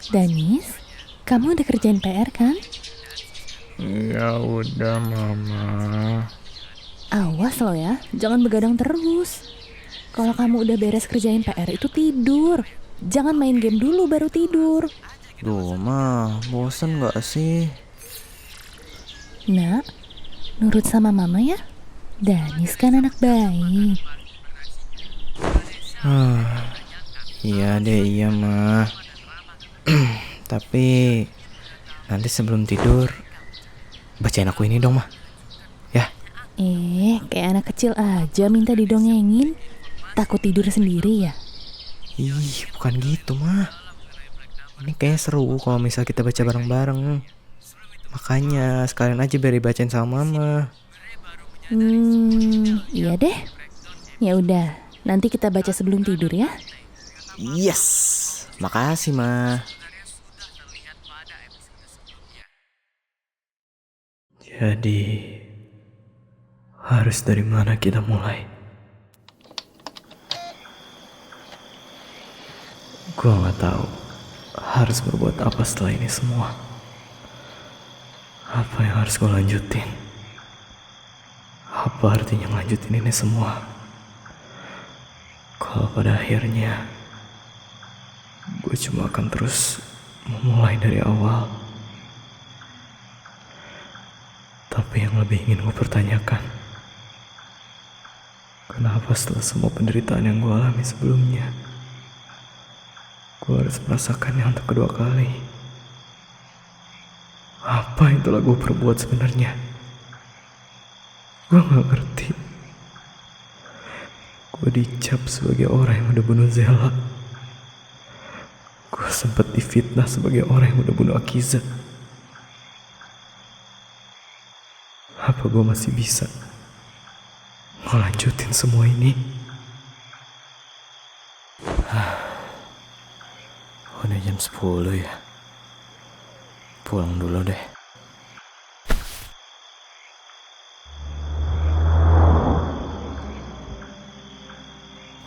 Danis, kamu udah kerjain PR kan? Ya udah mama. Awas lo ya, jangan begadang terus. Kalau kamu udah beres kerjain PR itu tidur. Jangan main game dulu baru tidur. Duh ma, bosen gak sih? Nak, nurut sama mama ya. Danis kan anak baik. Iya deh, iya ma. Tapi nanti sebelum tidur bacain aku ini dong ma. Ya. Kayak anak kecil aja minta didongengin. Takut tidur sendiri ya? Ih, bukan gitu ma. Ini kayaknya seru kalau misal kita baca bareng-bareng. Makanya sekalian aja biar dibacain sama mama. Iya deh. Ya udah, nanti kita baca sebelum tidur ya. Yes, makasih ma. Jadi harus dari mana kita mulai? Gua nggak tahu harus berbuat apa setelah ini semua. Apa yang harus gue lanjutin? Apa artinya lanjutin ini semua? Kalau pada akhirnya gue cuma akan terus memulai dari awal. Tapi yang lebih ingin gue pertanyakan, kenapa setelah semua penderitaan yang gue alami sebelumnya, gue harus merasakannya untuk kedua kali? Apa yang telah gue perbuat sebenarnya? Gue gak ngerti. Gue dicap sebagai orang yang udah bunuh Zela. Gue sempat difitnah sebagai orang yang udah bunuh Akiza. Apa gue masih bisa ngelanjutin semua ini? Udah jam 10 ya. Pulang dulu deh.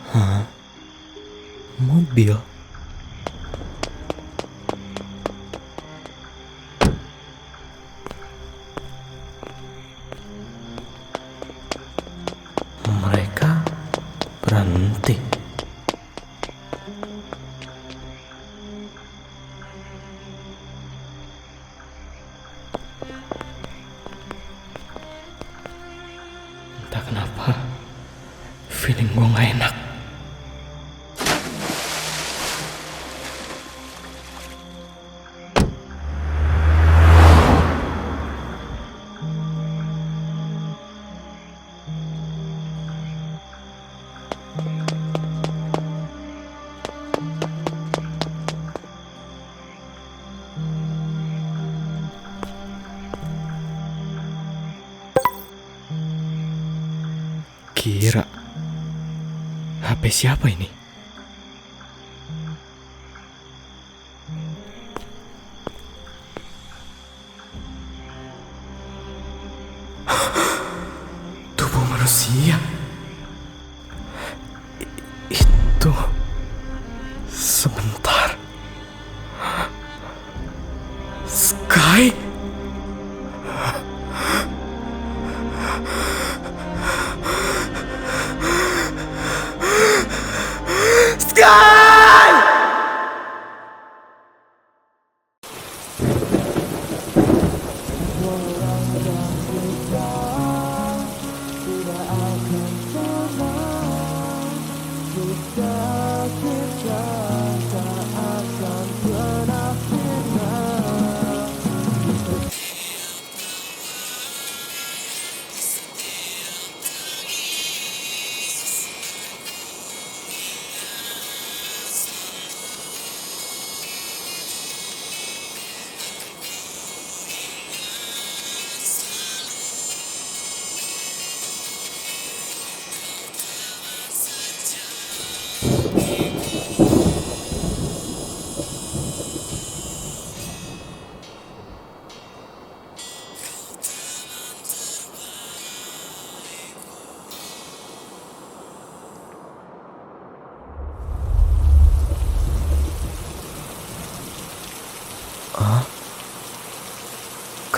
Hah? Mobil? Mereka berhenti. Entah kenapa feeling gue gak enak. Kira HP siapa ini? Tubuh manusia. Itu sebentar. Sky.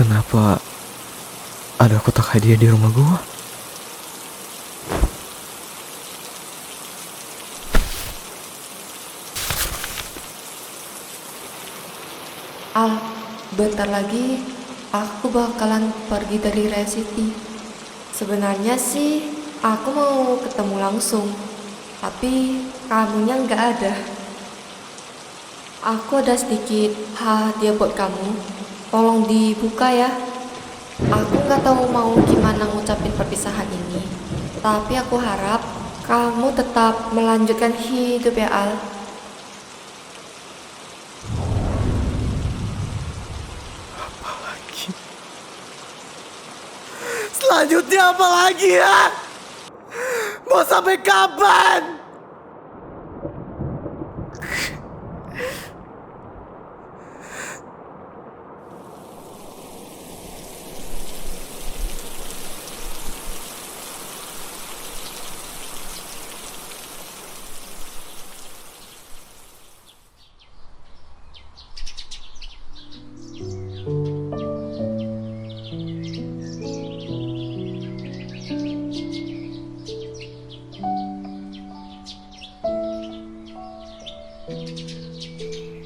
Kenapa ada kotak hadiah di rumah gua? Al, bentar lagi aku bakalan pergi dari Raya City. Sebenarnya sih aku mau ketemu langsung, tapi kamunya nggak ada. Aku ada sedikit hadiah buat kamu, tolong dibuka ya. Aku nggak tahu mau gimana ngucapin perpisahan ini, tapi aku harap kamu tetap melanjutkan hidup ya Al. Selanjutnya apa lagi ya? Mau sampai kapan?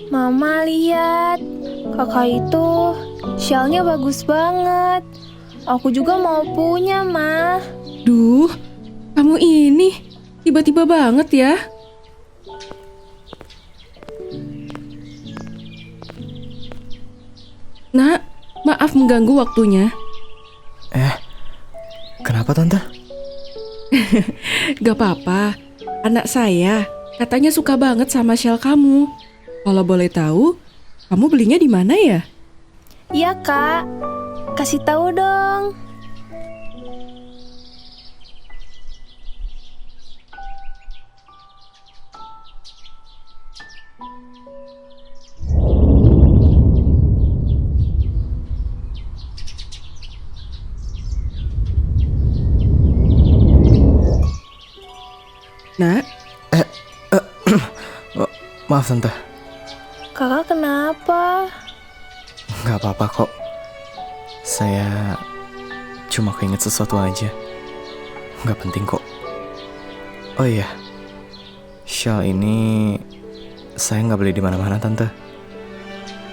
Mama lihat, kakak itu shellnya bagus banget. Aku juga mau punya, Ma. Duh, kamu ini tiba-tiba banget ya. Nak, maaf mengganggu waktunya. Kenapa tante? Gak apa-apa, anak saya katanya suka banget sama shell kamu. Kalau boleh tahu, kamu belinya di mana ya? Iya, Kak. Kasih tahu dong. Nak, Maaf tante. Kakak kenapa? Gak apa-apa kok. Saya cuma keinget sesuatu aja. Gak penting kok. Oh iya, shawl ini saya nggak beli di mana-mana tante.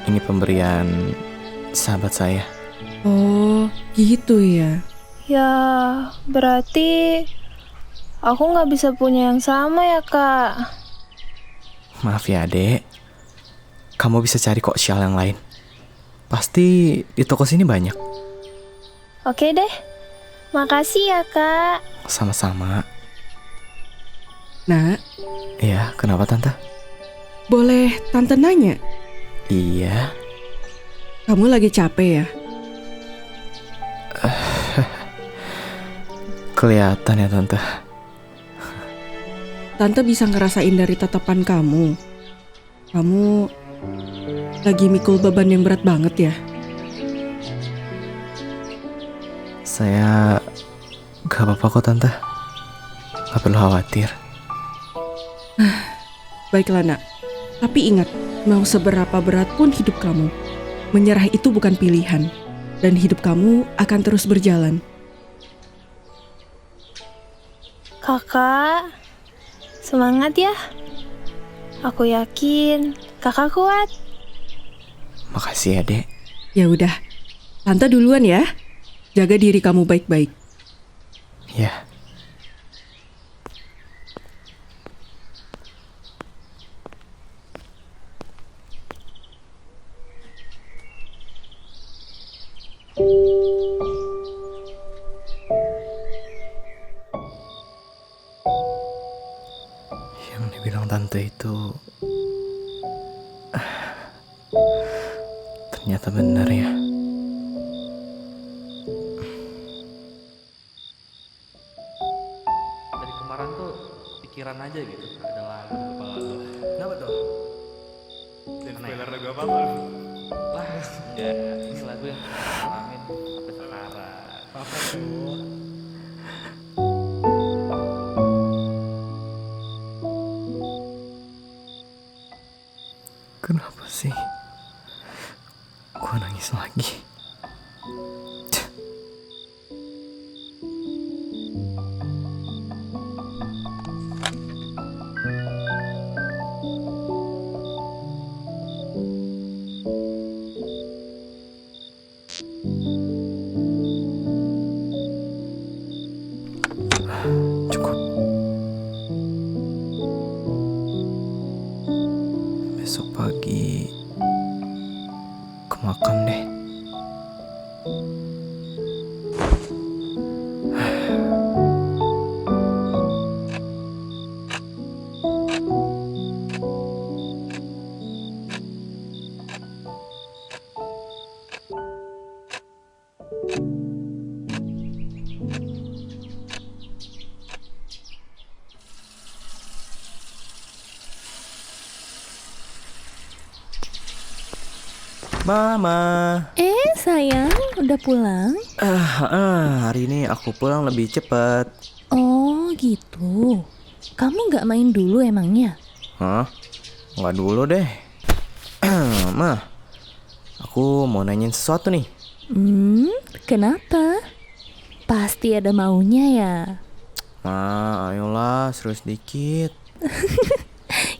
Ini pemberian sahabat saya. oh gitu ya. Ya, berarti aku nggak bisa punya yang sama ya, Kak. Maaf ya adek, kamu bisa cari kok shawl yang lain. Pasti di toko sini banyak. Oke deh. Makasih ya, Kak. Sama-sama. Nak, Iya, kenapa tante? boleh tante nanya? Iya, Kamu lagi capek ya? kelihatan ya tante. Tante bisa ngerasain dari tatapan kamu. Kamu lagi mikul beban yang berat banget ya? Saya gak apa-apa kok tante. Gak perlu khawatir. Baiklah nak, tapi ingat, mau seberapa berat pun hidup kamu, menyerah itu bukan pilihan, dan hidup kamu akan terus berjalan. Kakak, semangat ya. Aku yakin kakak kuat. Makasih ya dek. Ya udah, tante duluan ya. Jaga diri kamu baik-baik. Ya. Yang dibilang tante itu ternyata benar ya. Dari kemarin tuh pikiran aja gitu, ada lagu di kepala lo. Kenapa tuh? Dan spoiler lagu apa lu? Lah, enggak. Ini lagu yang ngalamin sampai sekarang. Apa tuh? Kenapa sih gua nangis lagi? Besok pagi ke makam deh. Mama. Sayang, udah pulang? Hari ini aku pulang lebih cepat. Oh gitu. Kamu nggak main dulu emangnya? Hah? Nggak dulu deh. Ma, aku mau nanyain sesuatu nih. Kenapa? Pasti ada maunya ya? Ma, ayolah serius dikit.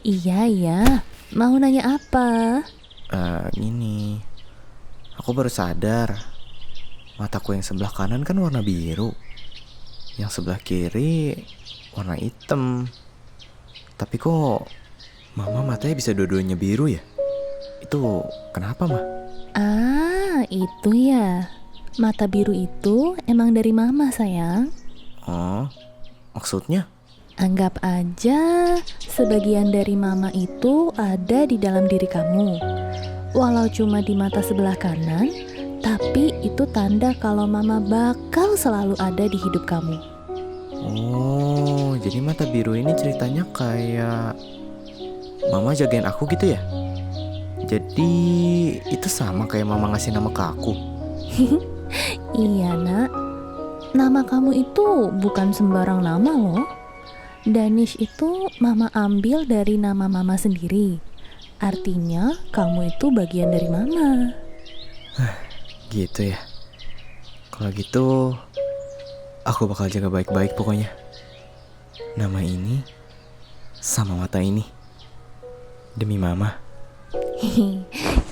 Iya. Mau nanya apa? Gini, aku baru sadar mataku yang sebelah kanan kan warna biru, yang sebelah kiri warna hitam. Tapi kok mama matanya bisa dua-duanya biru ya? Itu kenapa, Ma? Itu ya. Mata biru itu emang dari mama, sayang. Oh, maksudnya? Anggap aja sebagian dari mama itu ada di dalam diri kamu. Walau cuma di mata sebelah kanan, tapi itu tanda kalau mama bakal selalu ada di hidup kamu. Oh, jadi mata biru ini ceritanya kayak mama jagain aku gitu ya? Jadi itu sama kayak mama ngasih nama ke aku. Iya, Nak. Nama kamu itu bukan sembarang nama loh. Danish itu mama ambil dari nama mama sendiri. Artinya kamu itu bagian dari mama. Gitu ya. Kalau gitu aku bakal jaga baik-baik pokoknya. Nama ini sama mata ini. Demi mama.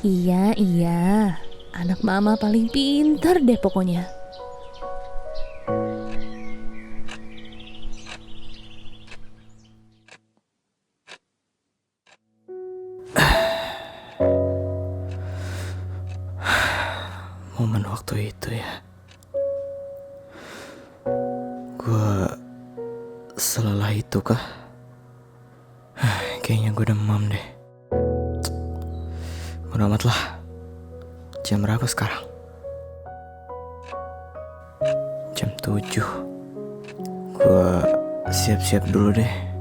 Iya. Anak mama paling pintar deh pokoknya. Momen waktu itu ya, gue selelah itu kah? Kayaknya gue demam deh. Bodo amat lah. Jam berapa sekarang? Jam 7. Gue siap-siap dulu deh.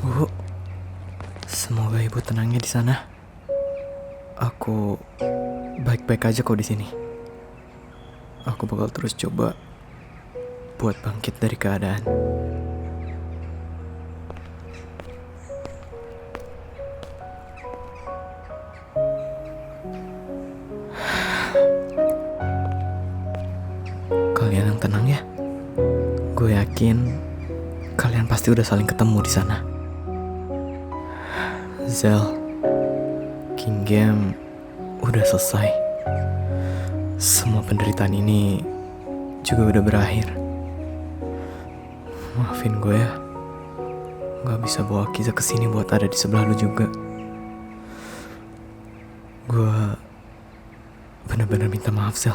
Bu, semoga ibu tenangnya di sana. Aku baik-baik aja kok di sini. Aku bakal terus coba buat bangkit dari keadaan. Kalian yang tenang ya. Gue yakin kalian pasti udah saling ketemu di sana. Zel, King Game udah selesai. Semua penderitaan ini juga udah berakhir. Maafin gue ya, gak bisa bawa Kiza kesini buat ada di sebelah lu juga. Gue benar-benar minta maaf, Sel.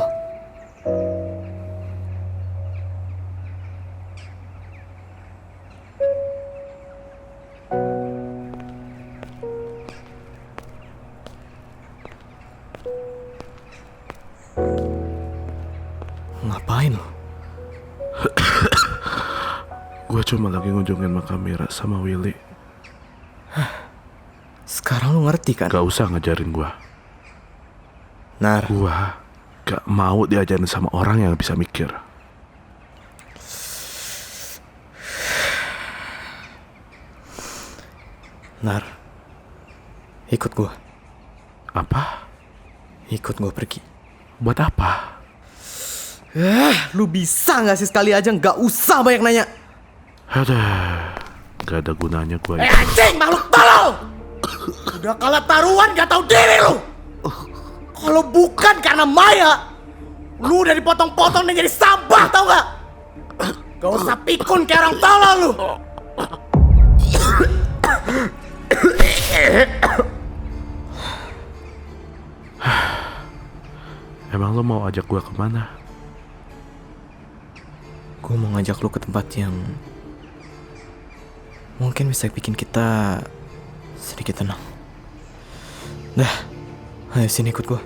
Ngapain lo? Gue cuma lagi ngunjungin makam Mira sama Willy. Sekarang lu ngerti kan? Gak usah ngajarin gue. Nar, Gue gak mau diajarin sama orang yang bisa mikir. Nar, ikut gua. Apa? Ikut gua pergi. Buat apa? Lu bisa gak sih sekali aja gak usah banyak nanya? Aduh, gak ada gunanya gue. Anjing, makhluk tolong! Udah kalah taruhan gak tahu diri lu! Kalau bukan karena Maya, lu udah dipotong-potong dan jadi sampah, tau gak? Gak usah pikun kayak orang tolol lu! Emang lo mau ajak gue kemana? Gue mau ngajak lu ke tempat yang mungkin bisa bikin kita sedikit tenang. Dah, ayo sini ikut gue.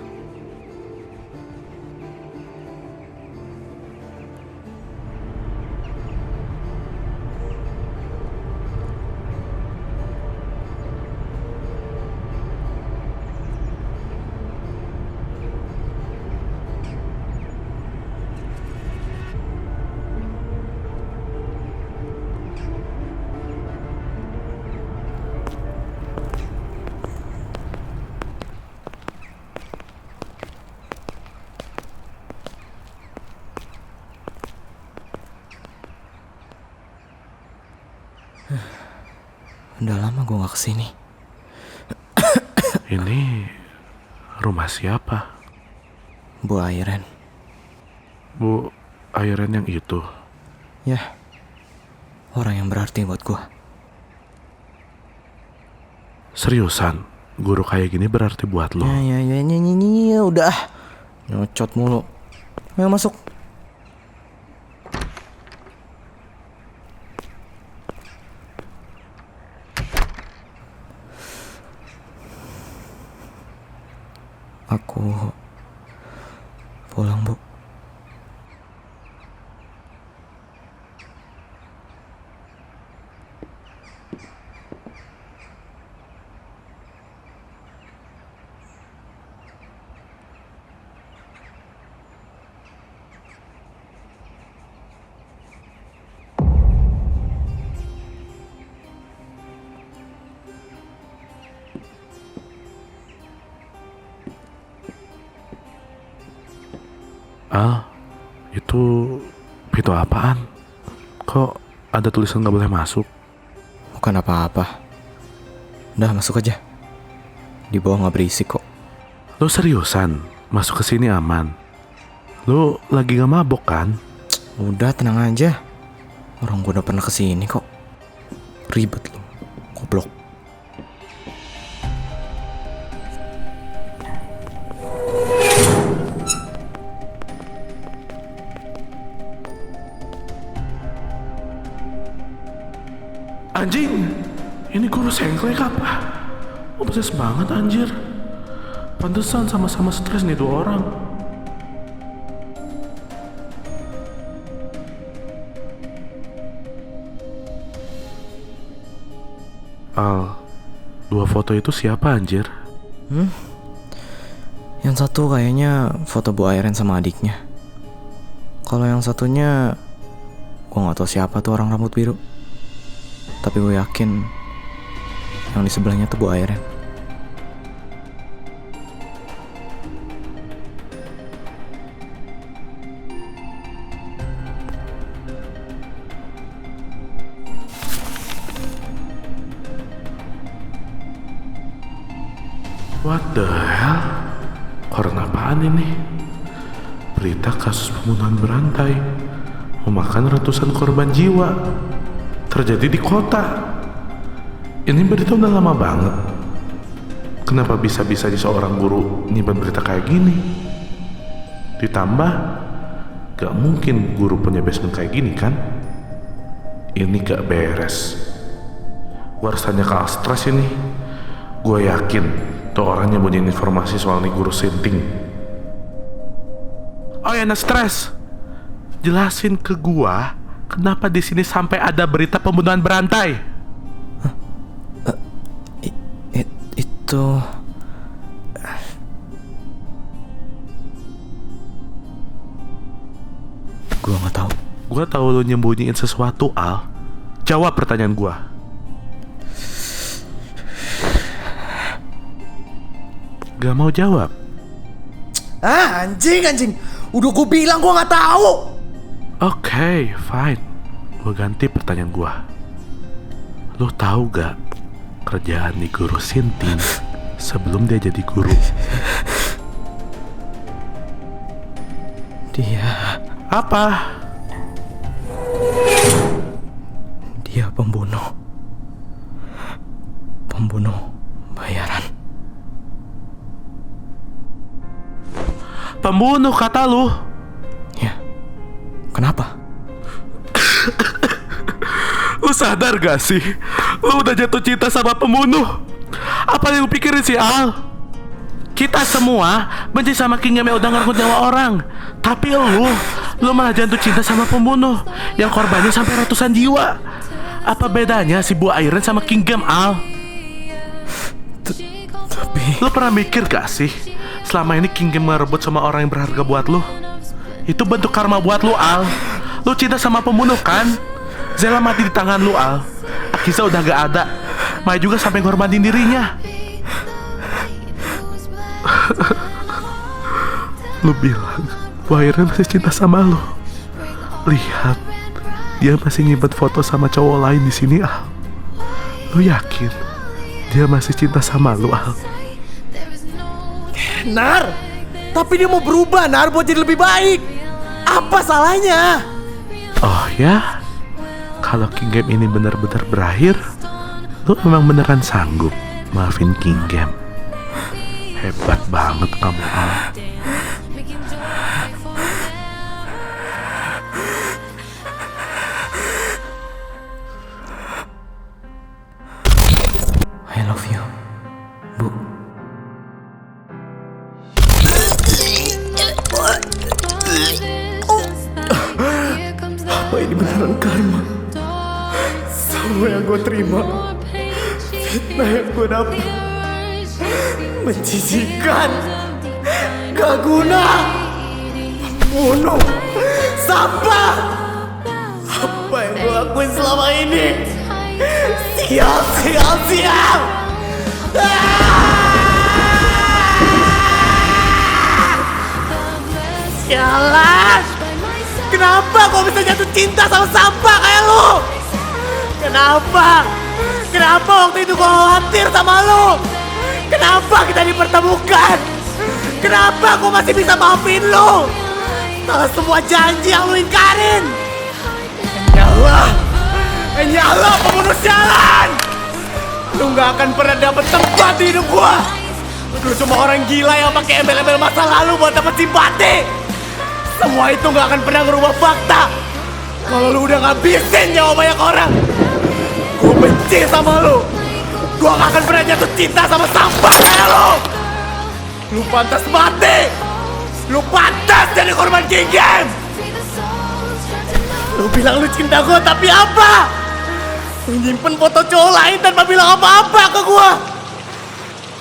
Udah lama gue gak kesini. Ini rumah siapa? Bu Airen. Bu Airen yang itu? Ya, orang yang berarti buat gue. Seriusan? Guru kayak gini berarti buat lo? Ya, udah ah. Nyocot mulu. Ayo masuk. Aku pulang, Bu. Ah, itu pintu apaan? Kok ada tulisan gak boleh masuk? Bukan apa-apa. Udah masuk aja. Di bawah gak berisik kok. Lo seriusan? Masuk ke sini aman? Lo lagi gak mabok kan? Udah tenang aja. Orang gue udah pernah kesini kok. Ribet lo. Goblok. Anjing, ini guru sengklek apa? Obses banget anjir. Pantesan sama-sama stres nih dua orang. Al, dua foto itu siapa anjir? Yang satu kayaknya foto Bu Airen sama adiknya. Kalau yang satunya, gue gak tahu siapa tuh orang rambut biru. Tapi gue yakin yang di sebelahnya tuh Bu Airen. What the hell? Koran apaan ini? Berita kasus pembunuhan berantai memakan ratusan korban jiwa terjadi di kota. Ini berita udah lama banget. Kenapa bisa-bisanya seorang guru nyimpan berita kayak gini? Ditambah, gak mungkin guru punya basement kayak gini kan? Ini gak beres. Gue harus tanya ke Alstres ini. Gue yakin tuh orang nyembunyiin informasi soal nih guru sinting. Oh ya, Stres, jelasin ke gua kenapa di sini sampai ada berita pembunuhan berantai. Itu gua nggak tahu. Gua tahu lu nyembunyiin sesuatu, Al. Jawab pertanyaan gua. Gak mau jawab. Anjing. Udah gue bilang gue nggak tahu. Oke, fine. Gua ganti pertanyaan gua. Lu tahu gak kerjaan di guru sinting sebelum dia jadi guru? Dia Apa? pembunuh bayaran. Pembunuh kata lu? Ya, kenapa? Lu sadar gak sih? Lu udah jatuh cinta sama pembunuh. Apa yang lu pikirin sih, Al? Kita semua benci sama Kingdom yang udah ngerenggut nyawa orang. Tapi lu malah jatuh cinta sama pembunuh yang korbannya sampai ratusan jiwa. Apa bedanya si Bu Iron sama Kingdom, Al? Tapi Lu pernah mikir gak sih, selama ini Kingdom ngerebut sama orang yang berharga buat lu? Itu bentuk karma buat lu, Al. Lu cinta sama pembunuh kan? Zela mati di tangan lu, Al. Akisa udah gak ada. Maya juga sampai ngorbanin dirinya. Lu bilang Bu Iron masih cinta sama lu. Lihat, dia masih nyimpen foto sama cowok lain di sini, Al. Lu yakin dia masih cinta sama lu, Al? Nar, tapi dia mau berubah, Nar, buat jadi lebih baik. Apa salahnya? Oh ya? Kalau Kingdom ini benar-benar berakhir, lu memang beneran sanggup maafin Kingdom. Hebat banget kamu, Al. I love you, Bu. Apa ini beneran karma? Semua yang gue terima, fitnah yang gue dapat, menjijikan, gak guna, membunuh, sampah. Apa yang gue lakuin selama ini? Sial. Sialan! Kenapa gue bisa jatuh cinta sama sampah kayak lu? Kenapa waktu itu gue khawatir sama lu? Kenapa kita dipertemukan? Kenapa gue masih bisa maafin lu? Setelah semua janji yang lu ingkarin. Nyala pembunuh sialan! Lu gak akan pernah dapet tempat di hidup gua. Lu cuma orang gila yang pakai embel-embel masa lalu buat dapet simpati. Semua itu gak akan pernah ngerubah fakta kalau lu udah ngabisin nyawa banyak orang. Gua benci sama lu. Gua gak akan pernah jatuh cinta sama sampah kayak lu. Lu pantas mati. Lu pantas jadi korban Kingdom. Lu bilang lu cinta gua, tapi apa? Lu nyimpen foto cowok lain tanpa bilang apa-apa ke gua.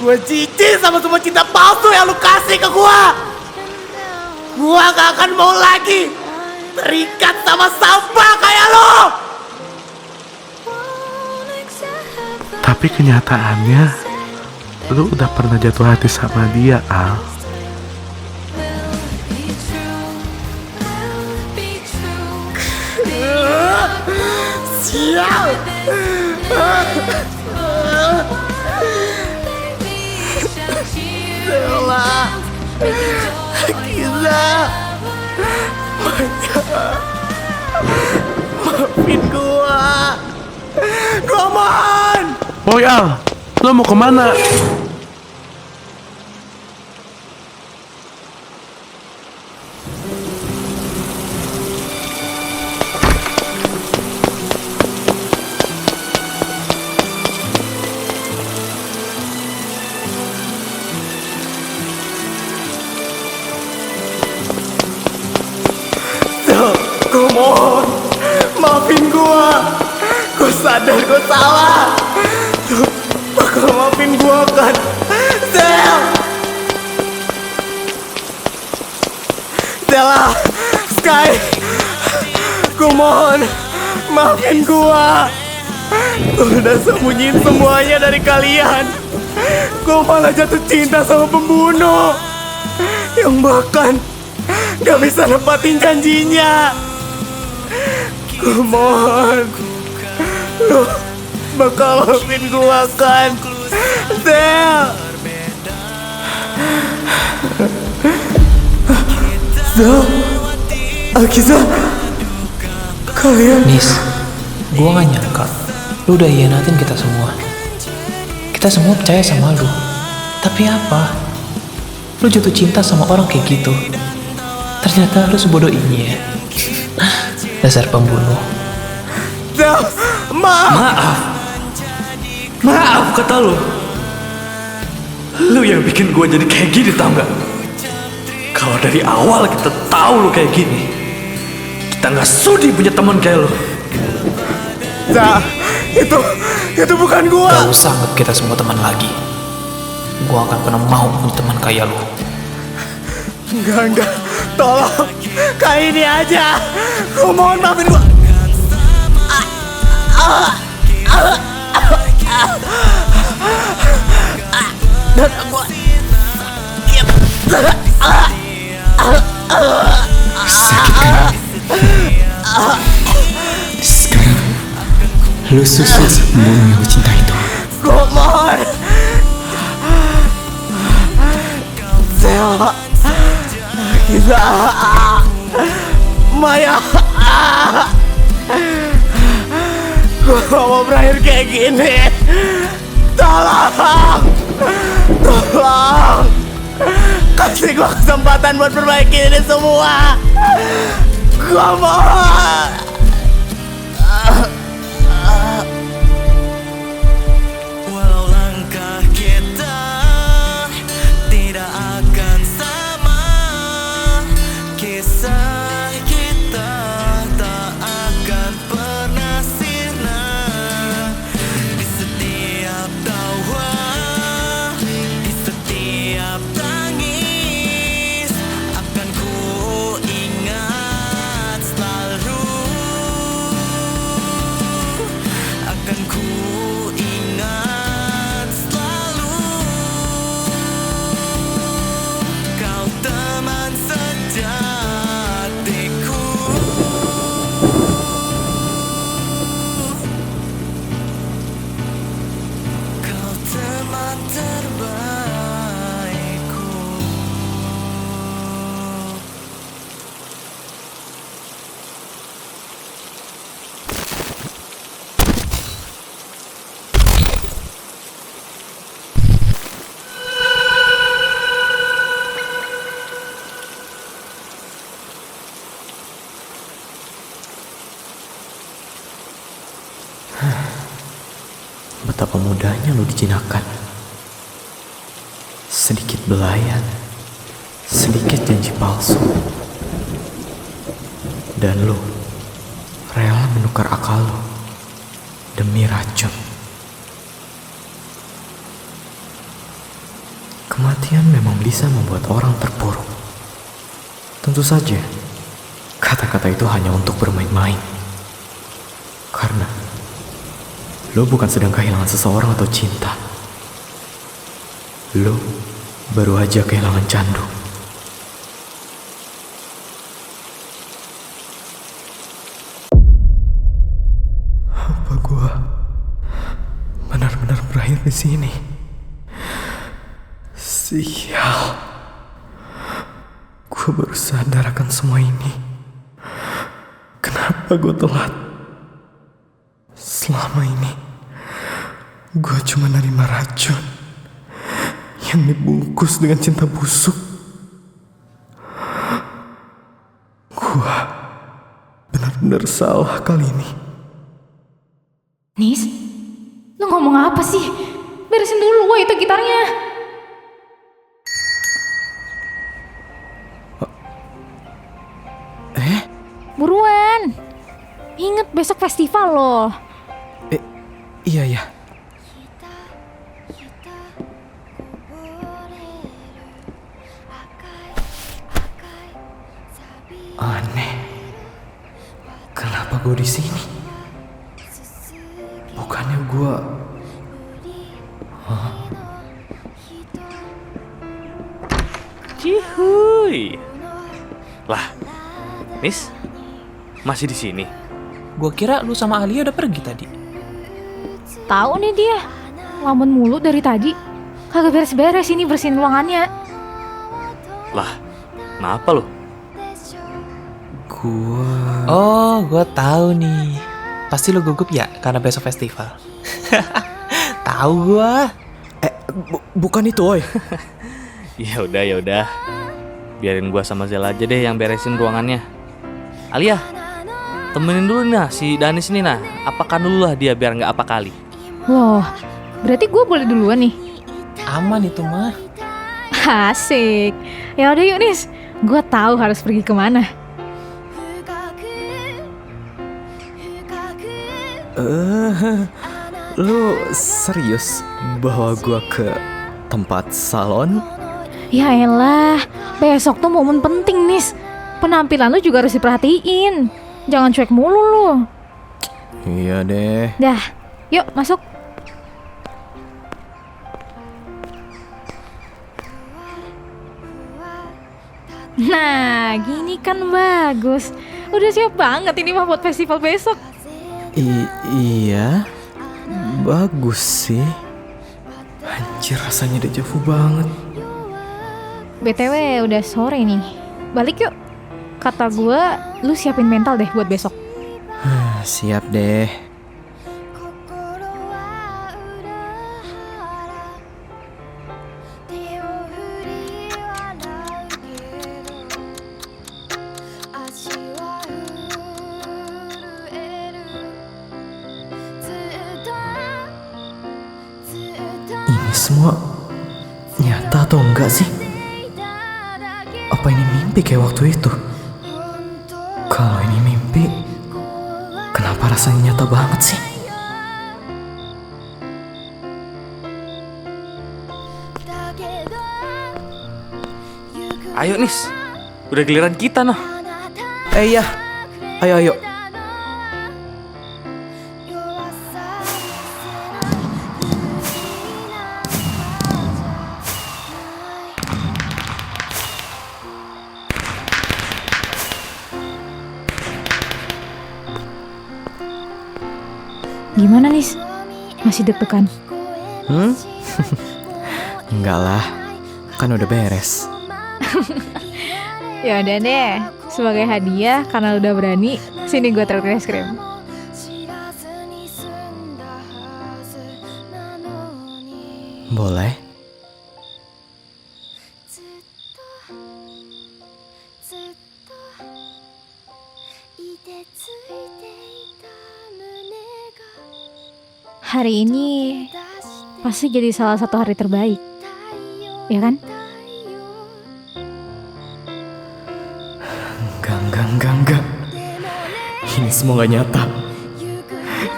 Gua jijik sama semua cinta palsu yang lu kasih ke gua. Gua gak akan mau lagi terikat sama sampah kayak lu. Tapi kenyataannya, lu udah pernah jatuh hati sama dia, Al. Sial. Bella, Giza, maafin gua. Gua mohon. Woi, Al, lu mau kemana? gua. Gua sadar gua salah. Lu bakal maafin gua kan? Sel! Stella, Sky, gua mohon maafin gua. Gua udah sembunyiin semuanya dari kalian. Gua malah jatuh cinta sama pembunuh yang bahkan gak bisa nepatin janjinya. Gua mohon, lu bakal maafin gua kan, Sel? Sel, Alkiza, kalian... Nis, gua gak nyangka lu udah hianatin kita semua. Kita semua percaya sama lu. Tapi apa? Lu jatuh cinta sama orang kayak gitu. Ternyata lu sebodoh ini ya. Dasar pembunuh. Sel, maaf. Maaf kata lu. Lu yang bikin gue jadi kayak gini, tau gak? Kalau dari awal kita tahu lu kayak gini, kita nggak sudi punya teman kayak lu. Sel, itu bukan gua. Gak usah anggap kita semua teman lagi. Gua akan pernah mau punya teman kayak lu. Enggak, tolong, kayak ini aja. Gua mohon maafin gua. Dan gua Sakit kan? Sekarang lu susul pembunuh yang lu cinta itu. gua mohon. Sel, kita Maya, gua gak mau berakhir kayak gini. Tolong, kasih gua kesempatan buat perbaiki ini semua. Gua mohon. Walau langkah kita tidak akan sama, kisah kita tak akan pernah sirna. Di setiap tawa, di setiap tangis, akan ku ingat selalu. Akan ku ingat selalu. Kau teman sejatiku. Kau teman terbaikku. Betapa mudahnya lu dijinakkan. Sedikit belayan, sedikit janji palsu. Dan lu rela menukar akal lu demi racun. Kematian memang bisa membuat orang terpuruk. Tentu saja, kata-kata itu hanya untuk bermain-main. Karena lo bukan sedang kehilangan seseorang atau cinta. Lo baru aja kehilangan candu. Apa gua benar-benar berakhir di sini? Sial. Gua baru sadar akan semua ini. Kenapa gua telat? Selama ini gue cuma nerima racun yang dibungkus dengan cinta busuk. Gue benar-benar salah kali ini. Nis, lu ngomong apa sih? Beresin dulu gua itu gitarnya. Buruan. Ingat besok festival loh. Iya ya. Aneh. Kenapa gue di sini? Bukannya gue... Cihuy. Lah, Nis, masih di sini? Gua kira lu sama Alia udah pergi tadi. Tahu nih dia. Lamun mulu dari tadi. Kagak beres-beres ini bersihin ruangannya. Lah, kenapa lo? Gua tahu nih. Pasti lu gugup ya karena besok festival. Tahu gua. Bukan itu, Oi. Ya udah. Biarin gua sama Zel aja deh yang beresin ruangannya. Alia, temenin dulu nah si Danis ini nah. Apakan dulu lah dia biar nggak apa kali. Loh, berarti gue boleh duluan nih? Aman itu mah. Asik. Ya udah yuk Nis. Gue tahu harus pergi kemana. Lu serius bawa gua ke tempat salon? Ya elah, besok tuh momen penting Nis. Penampilan lu juga harus diperhatiin. Jangan cuek mulu lu. Iya deh. Dah, yuk masuk. Nah, gini kan bagus. Udah siap banget ini mah buat festival besok. Iya. Bagus sih. Anjir, rasanya dejavu banget. BTW udah sore nih. Balik yuk. Kata gue, lu siapin mental deh buat besok. Siap deh. Ini semua nyata atau enggak sih? Apa ini mimpi kayak waktu itu? Kalau ini mimpi, kenapa rasanya nyata banget sih? Ayo Nis, udah giliran kita noh. Iya, ayo. Gimana Nis? Masih deg-degan? Enggak lah, kan udah beres. Ya udah deh, sebagai hadiah karena udah berani, sini gue traktir es krim. Boleh? Hari ini pasti jadi salah satu hari terbaik, ya kan? Enggak. Ini semua gak nyata.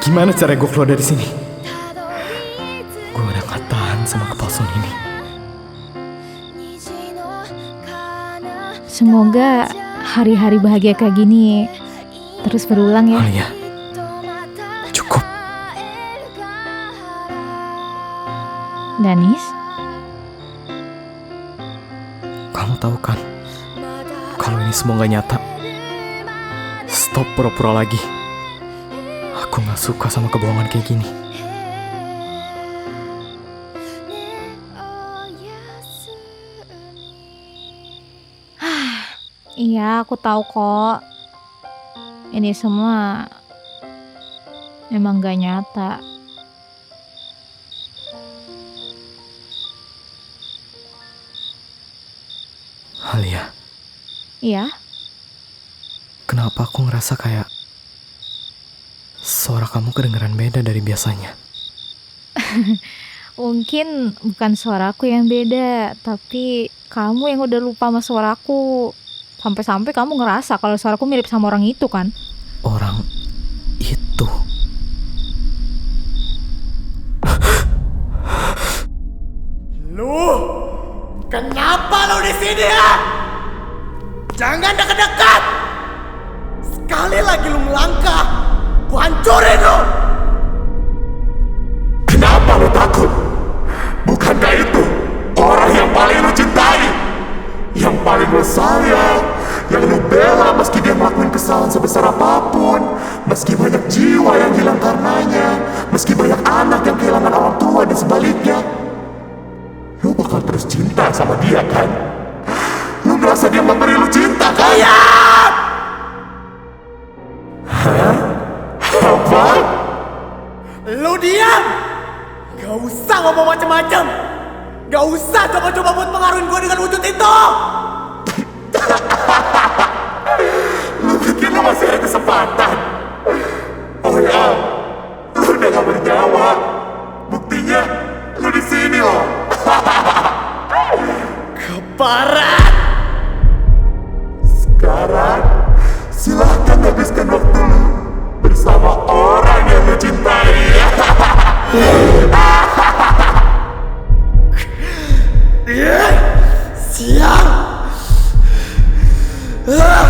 Gimana cara gue keluar dari sini? Gue udah gak tahan sama kepalsuan ini. Semoga hari-hari bahagia kayak gini terus berulang ya. Alia, cukup. Danis, Kamu tahu kan, kalau ini semua gak nyata. Stop pura-pura lagi. Aku gak suka sama kebohongan kayak gini. iya aku tahu kok. Ini semua emang gak nyata. Alia, Iya, kenapa aku ngerasa kayak suara kamu kedengeran beda dari biasanya? mungkin bukan suaraku yang beda, tapi kamu yang udah lupa sama suaraku. Sampai-sampai kamu ngerasa kalau suaraku mirip sama orang itu kan? Kenapa lo di sini ya? Jangan dekat-dekat. Sekali lagi lu melangkah, gua hancurin lo. Kenapa lo takut? Bukankah itu orang yang paling lo cintai? Yang paling lo sayang? Yang lo bela meski dia melakukan kesalahan sebesar apapun, meski banyak jiwa yang hilang karenanya, meski banyak anak yang kehilangan orang tua dan sebaliknya. Lo bakal terus cinta sama dia kan? Lo merasa dia memberi lo cinta kan? Iya. Hah? Apa? Lu diam. Gak usah ngomong macem-macem. Gak usah coba-coba buat pengaruhin gue dengan wujud itu. Lu pikir lu masih ada kesempatan? Oh ya, lu udah gak bernyawa. Buktinya, lu di sini loh. Keparat. Sekarang, silahkan habiskan waktu lu bersama orang yang lu cintai. Siap. Enggak.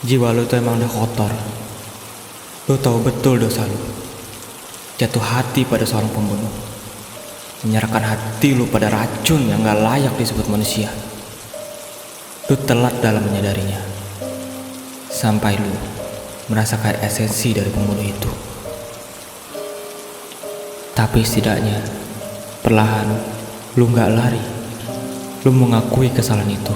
Jiwa lu tuh emang udah kotor. Lu tahu betul dosa lu. Jatuh hati pada seorang pembunuh. Menyerahkan hati lu pada racun yang gak layak disebut manusia. Lu telat dalam menyadarinya. Sampai lu merasakan esensi dari pembunuh itu. Tapi setidaknya perlahan lu gak lari. Lu mengakui kesalahan itu.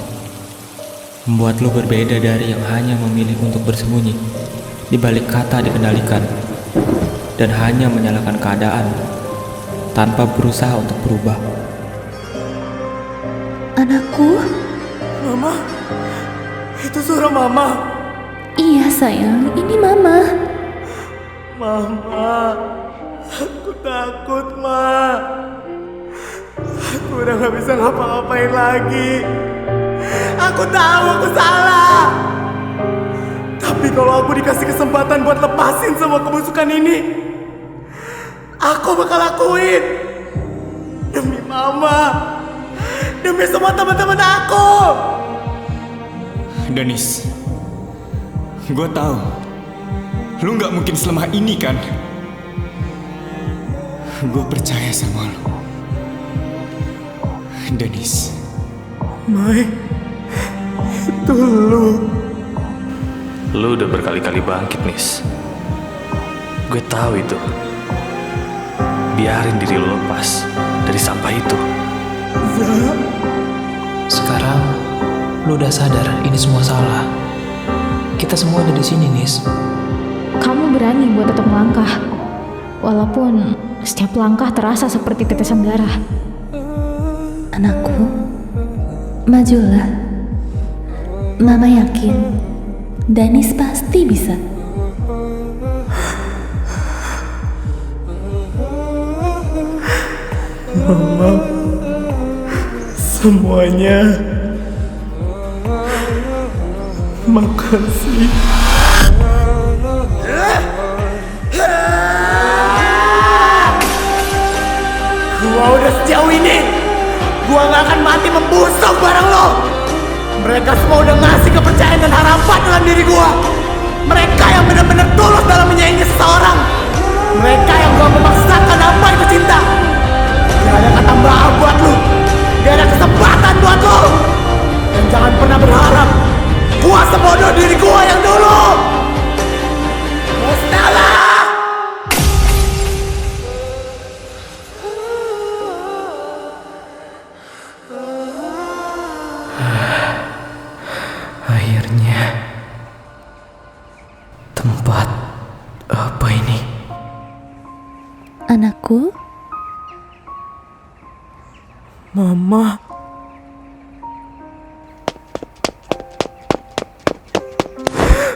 Membuat lu berbeda dari yang hanya memilih untuk bersembunyi di balik kata dikendalikan dan hanya menyalahkan keadaan tanpa berusaha untuk berubah. Anakku? Mama, itu suara Mama. Iya sayang, ini Mama. Mama, aku takut, Ma. Aku udah gak bisa ngapa-ngapain lagi. Aku tahu aku salah. Tapi kalau aku dikasih kesempatan buat lepasin semua kebusukan ini, aku bakal lakuin. Demi Mama, demi semua teman-teman aku. Danis, gue tahu lu gak mungkin selemah ini kan. Gue percaya sama lu, Danis. Mai, itu lu. Lu udah berkali-kali bangkit, Nis. Gue tahu itu. Biarin diri lu lepas dari sampah itu. Sekarang lu udah sadar ini semua salah. Kita semua ada di sini, Nis. Kamu berani buat tetap melangkah, walaupun setiap langkah terasa seperti tetesan darah. Anakku, majulah. Mama yakin Danis pasti bisa. Mama, semuanya makasih. Gua udah sejauh ini, gua gak akan mati membusuk bareng lo. Mereka semua udah ngasih kepercayaan dan harapan dalam diri gua. Mereka yang benar-benar tulus dalam menyayangi seseorang. Mereka yang gak memaksakan apa itu cinta. Gak ada kata maaf buat lu. Gak ada kesempatan buat lu. Dan jangan pernah berharap gua sebodoh diri gua yang dulu. Stella! Akhirnya, tempat apa ini? Anakku, Mama.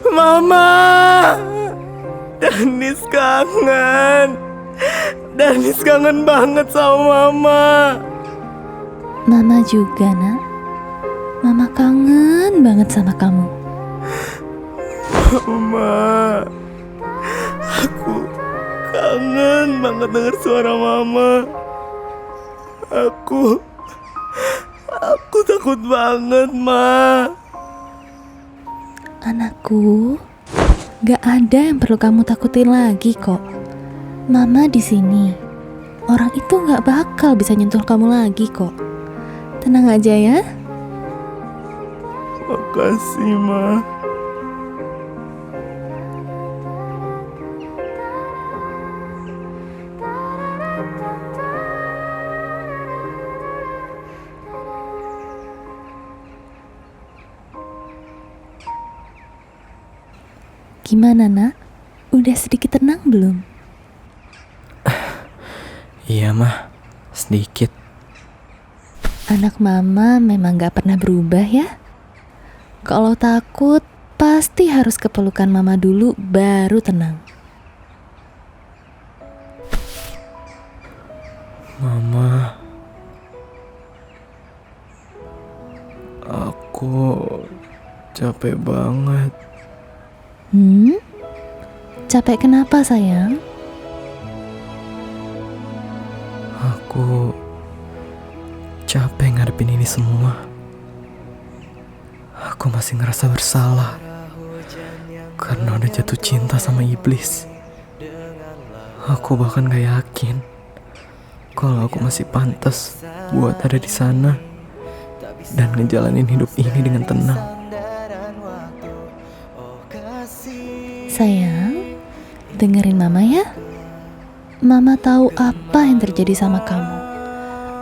Mama, Danis kangen. Danis kangen banget sama Mama. Mama juga, Nak. Mama kangen banget sama kamu. Mama, aku kangen banget dengar suara Mama. Aku takut banget, Ma. Anakku, gak ada yang perlu kamu takutin lagi kok. Mama di sini. Orang itu gak bakal bisa nyentuh kamu lagi kok. Tenang aja ya. Makasih, Ma. Gimana nak? Udah sedikit tenang belum? Iya mah, sedikit. Anak mama memang gak pernah berubah ya. Kalau takut, pasti harus ke pelukan mama dulu baru tenang. Mama, aku capek banget. Capek kenapa sayang? Aku capek ngadepin ini semua. Aku masih ngerasa bersalah karena udah jatuh cinta sama iblis. Aku bahkan gak yakin kalau aku masih pantas buat ada di sana dan ngejalanin hidup ini dengan tenang. Sayang, dengerin mama ya. Mama tahu apa yang terjadi sama kamu.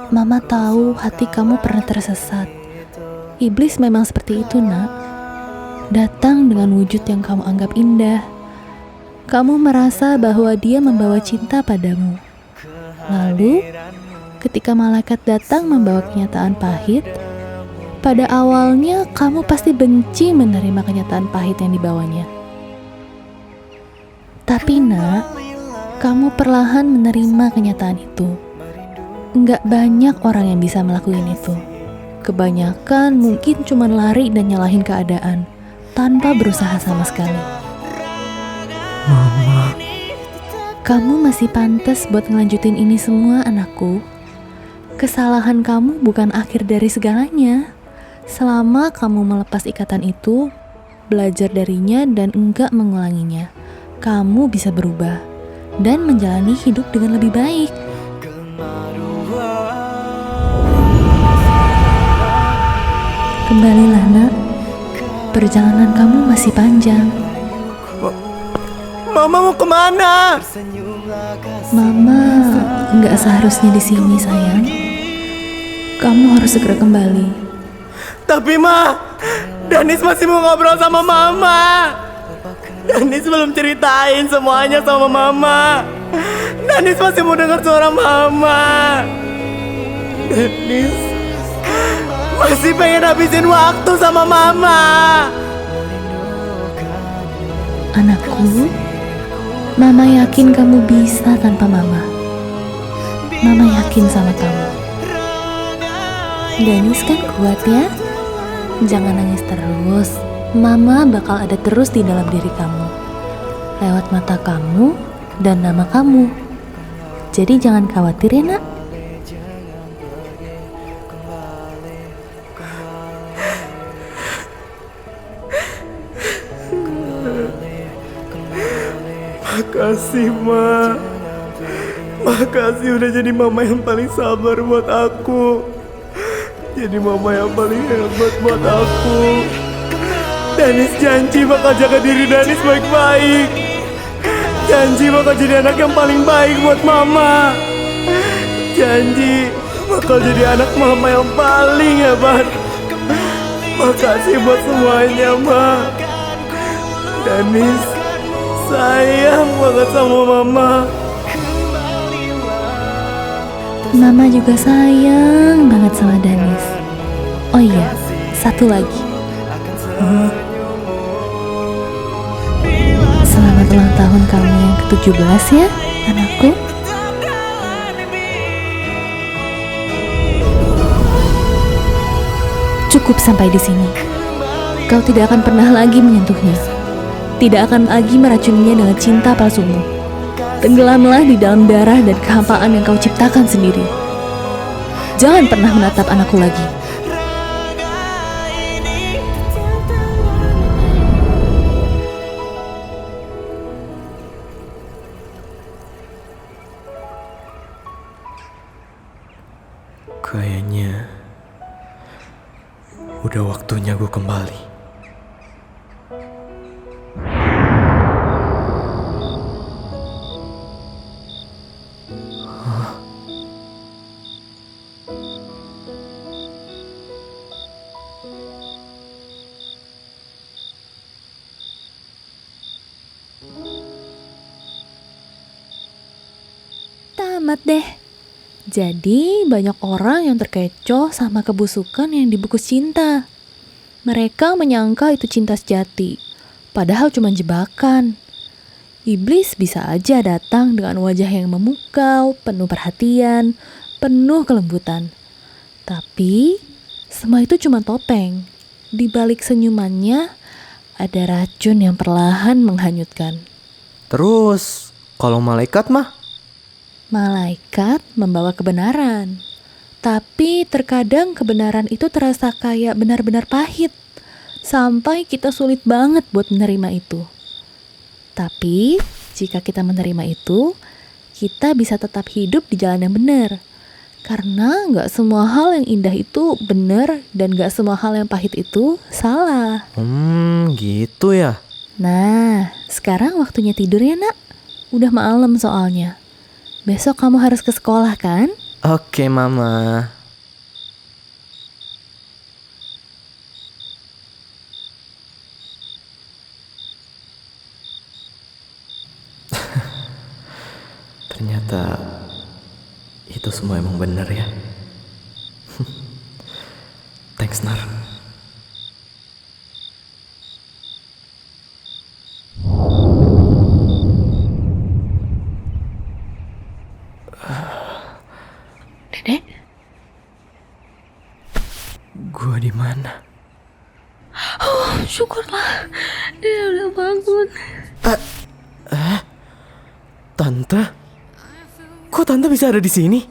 Mama tahu hati kamu pernah tersesat. Iblis memang seperti itu, nak. Datang dengan wujud yang kamu anggap indah. Kamu merasa bahwa dia membawa cinta padamu. Lalu, ketika malaikat datang membawa kenyataan pahit, pada awalnya kamu pasti benci menerima kenyataan pahit yang dibawanya. Tapi nak, kamu perlahan menerima kenyataan itu. Nggak banyak orang yang bisa melakukan itu. Kebanyakan mungkin cuma lari dan nyalahin keadaan tanpa berusaha sama sekali. Mama, kamu masih pantas buat ngelanjutin ini semua, anakku. Kesalahan kamu bukan akhir dari segalanya. Selama kamu melepas ikatan itu, belajar darinya dan enggak mengulanginya, kamu bisa berubah dan menjalani hidup dengan lebih baik. Kembalilah nak, perjalanan kamu masih panjang. Mama mau kemana? Mama nggak seharusnya di sini sayang. Kamu harus segera kembali. Tapi Ma, Danis masih mau ngobrol sama Mama. Danis belum ceritain semuanya sama Mama. Danis masih mau dengar suara Mama. Danis masih pengen habisin waktu sama Mama. Anakku, Mama yakin kamu bisa tanpa Mama. Mama yakin sama kamu. Danis kan kuat ya. Jangan nangis terus. Mama bakal ada terus di dalam diri kamu, lewat mata kamu dan nama kamu. Jadi jangan khawatir ya nak. Makasih Ma. Makasih udah jadi mama yang paling sabar buat aku. Jadi mama yang paling hebat buat aku. Danis janji bakal jaga diri Danis baik-baik. Janji bakal jadi anak yang paling baik buat Mama. Janji bakal jadi anak Mama yang paling hebat. Makasih buat semuanya, Ma. Danis sayang banget sama Mama. Mama juga sayang banget sama Danis. Oh iya, satu lagi. Selamat ulang tahun kamu yang ke-17 ya, anakku. Cukup sampai di sini. Kau tidak akan pernah lagi menyentuhnya. Tidak akan lagi meracuninya dengan cinta palsumu. Tenggelamlah di dalam darah dan kehampaan yang kau ciptakan sendiri. Jangan pernah menatap anakku lagi. Kayaknya udah waktunya gue kembali. Tamat deh. Jadi banyak orang yang terkecoh sama kebusukan yang dibungkus cinta. Mereka menyangka itu cinta sejati, padahal cuma jebakan. Iblis bisa aja datang dengan wajah yang memukau, penuh perhatian, penuh kelembutan. Tapi semua itu cuma topeng. Di balik senyumannya ada racun yang perlahan menghanyutkan. Terus, kalau malaikat mah? Malaikat membawa kebenaran. Tapi terkadang kebenaran itu terasa kayak benar-benar pahit. Sampai kita sulit banget buat menerima itu. Tapi jika kita menerima itu, kita bisa tetap hidup di jalan yang benar. Karena gak semua hal yang indah itu benar dan gak semua hal yang pahit itu salah. Gitu ya. Nah, sekarang waktunya tidur ya nak. Udah malam soalnya. Besok kamu harus ke sekolah kan? Oke, Mama. Ternyata itu semua emang benar ya. Thanks, Nar. Dedek? Gua di mana? Oh, syukurlah. Dia udah bangun. Tante? Kok Tante bisa ada di sini?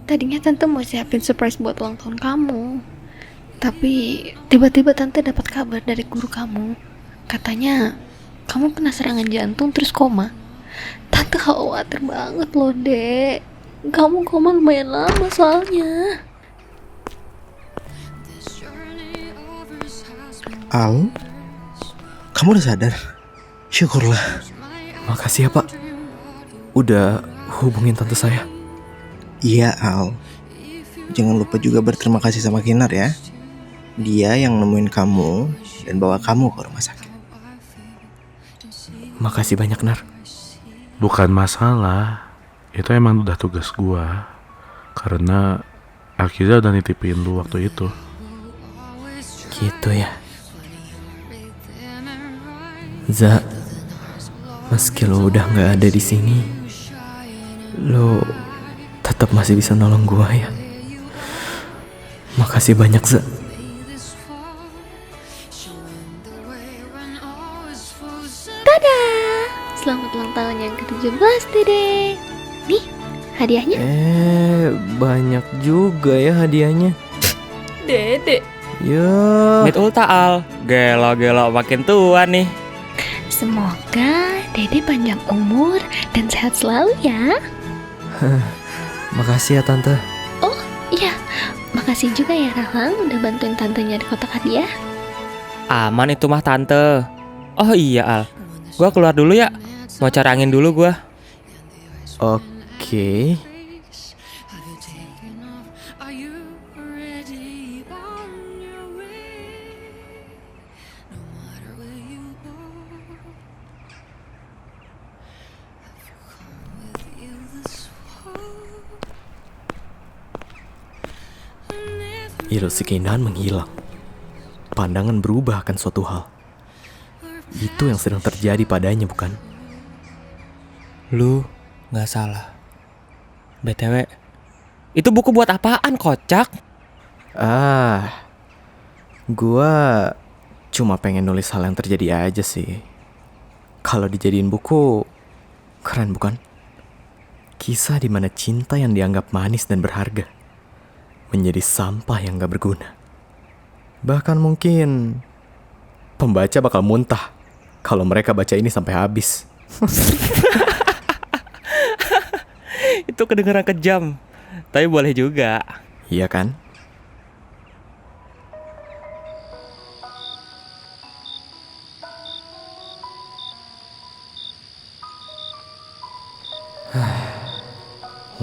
Tadinya Tante mau siapin surprise buat ulang tahun kamu. Tapi tiba-tiba Tante dapat kabar dari guru kamu. Katanya kamu kena serangan jantung terus koma. Tante khawatir banget loh, Dek. Kamu koma lumayan lama soalnya. Al, kamu udah sadar? Syukurlah. Makasih ya, Pak. Udah hubungin tante saya. Iya, Al. Jangan lupa juga berterima kasih sama Kinar ya. Dia yang nemuin kamu dan bawa kamu ke rumah sakit. Makasih banyak, Nar. Bukan masalah. Itu emang udah tugas gua. Karena Akiza udah nitipin lu waktu itu. Gitu ya. Za, meski lo udah nggak ada di sini, lo tetap masih bisa nolong gua ya. Makasih banyak, Za. Dadah! Selamat ulang tahun yang ke-17, Dede. Nih, hadiahnya. Banyak juga ya hadiahnya. Dede. Ya. Mit ulta Al, gelo-gelo makin tua nih. Semoga Dede panjang umur dan sehat selalu ya. Makasih ya, Tante. Oh iya, makasih juga ya Rahang udah bantuin Tante nyari kotak hadiah. Aman itu mah Tante. Oh iya Al, gua keluar dulu ya. Mau cari angin dulu gua. Oke. Ilusi keindahan menghilang. Pandangan berubah akan suatu hal. Itu yang sedang terjadi padanya, bukan? Lu gak salah. BTW, itu buku buat apaan, kocak? Gua cuma pengen nulis hal yang terjadi aja sih. Kalau dijadiin buku, keren bukan? Kisah di mana cinta yang dianggap manis dan berharga menjadi sampah yang gak berguna. Bahkan mungkin pembaca bakal muntah kalau mereka baca ini sampai habis. Itu kedengeran kejam, tapi boleh juga. Iya kan?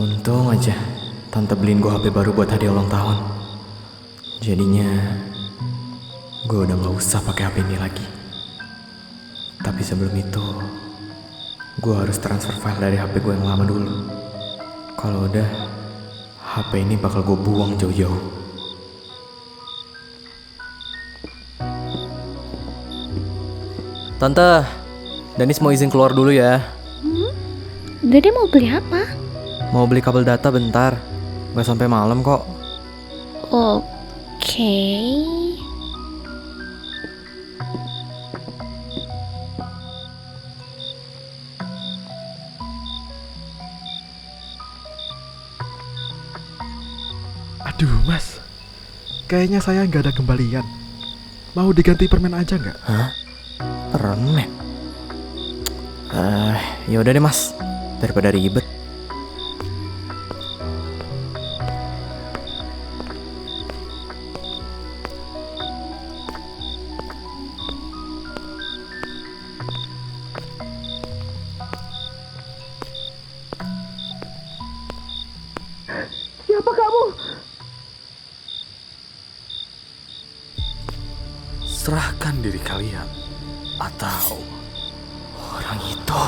Untung aja tante beliin gue HP baru buat hadiah ulang tahun. Jadinya gue udah gak usah pakai HP ini lagi. Tapi sebelum itu gue harus transfer file dari HP gue yang lama dulu. Kalau udah, HP ini bakal gue buang jauh-jauh. Tante, Danis mau izin keluar dulu ya. Dede mau beli apa? Mau beli kabel data bentar. Gak sampai malam kok. Oke. Aduh mas, kayaknya saya nggak ada kembalian. Mau diganti permen aja nggak? Hah? Permen? Yaudah deh mas, daripada ribet. Siapa kamu? Serahkan diri kalian, atau orang itu.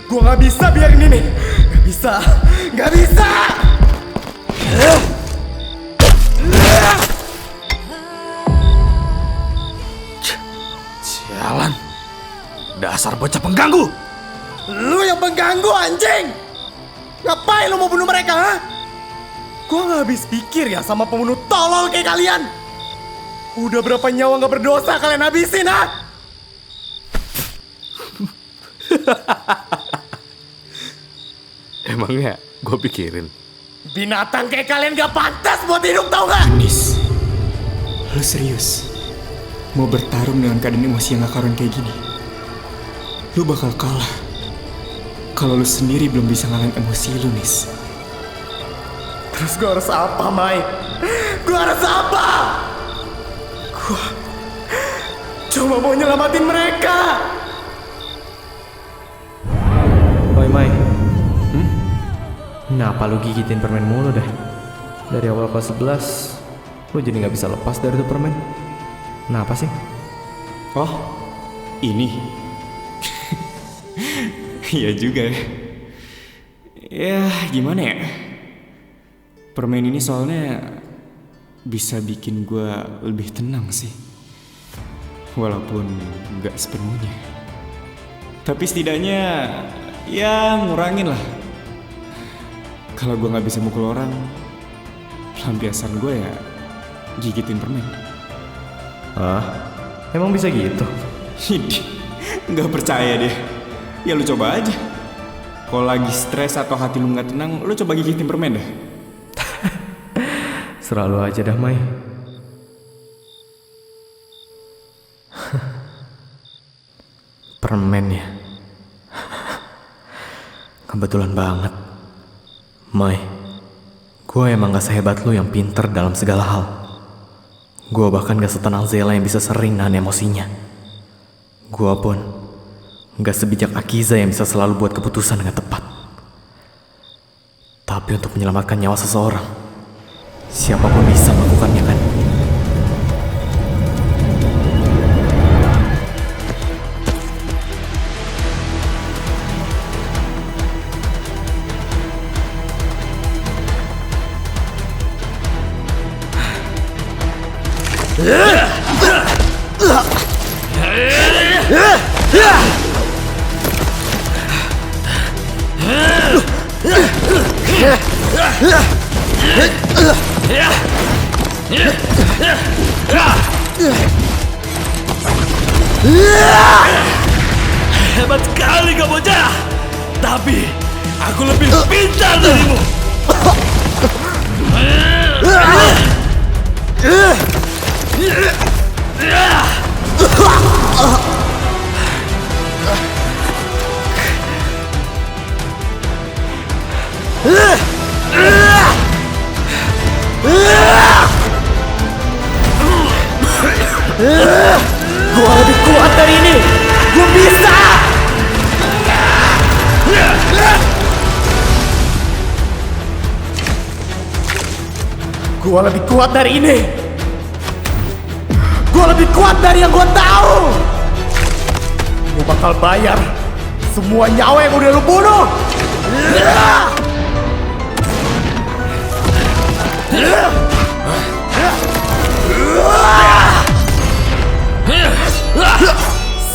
Gua gak bisa biarin ini. Gak bisa. Gak bisa. Sialan, dasar bocah pengganggu. Lu yang pengganggu anjing. Ngapain lu mau bunuh mereka, ha? Gua gak habis pikir ya sama pembunuh tolol kayak kalian. Udah berapa nyawa gak berdosa kalian habisin, ha? Emangnya gue pikirin. Binatang kayak kalian gak pantas buat hidup, tau gak? Nis, lu serius? Mau bertarung dengan keadaan emosi yang gak karuan kayak gini? Lu bakal kalah kalau lu sendiri belum bisa ngalahin emosi lu, Nis. Terus gue harus apa, Mai? Gue harus apa? Gue cuma mau nyelamatin mereka. Oi Mai, kenapa lu gigitin permen mulu dah? Dari awal kelas 11 lu jadi gak bisa lepas dari itu permen. Kenapa sih? Oh, ini. Iya juga ya. Ya, gimana ya? Permen ini soalnya bisa bikin gue lebih tenang sih. Walaupun gak sepenuhnya. Tapi setidaknya ya ngurangin lah. Kalau gue gak bisa mukul orang, pelampiasan gue ya gigitin permen. Ah, emang bisa gitu? Gak percaya deh. Ya lu coba aja. Kalau lagi stres atau hati lu gak tenang, lu coba gigitin permen deh. Selalu aja dah Mai. Permen ya. Kebetulan banget Mai, gue emang gak sehebat lu yang pinter dalam segala hal. Gue bahkan gak setenang Zela yang bisa sering nahan emosinya. Gue pun gak sebijak Akiza yang bisa selalu buat keputusan dengan tepat. Tapi untuk menyelamatkan nyawa seseorang, siapapun bisa melakukannya kan? Hebat sekali kau bocah. Tapi aku lebih pintar darimu. Gua lebih kuat dari ini. Gua bisa. Gua lebih kuat dari ini. Gua lebih kuat dari yang gua tahu. Gua bakal bayar semua nyawa yang udah lu bunuh.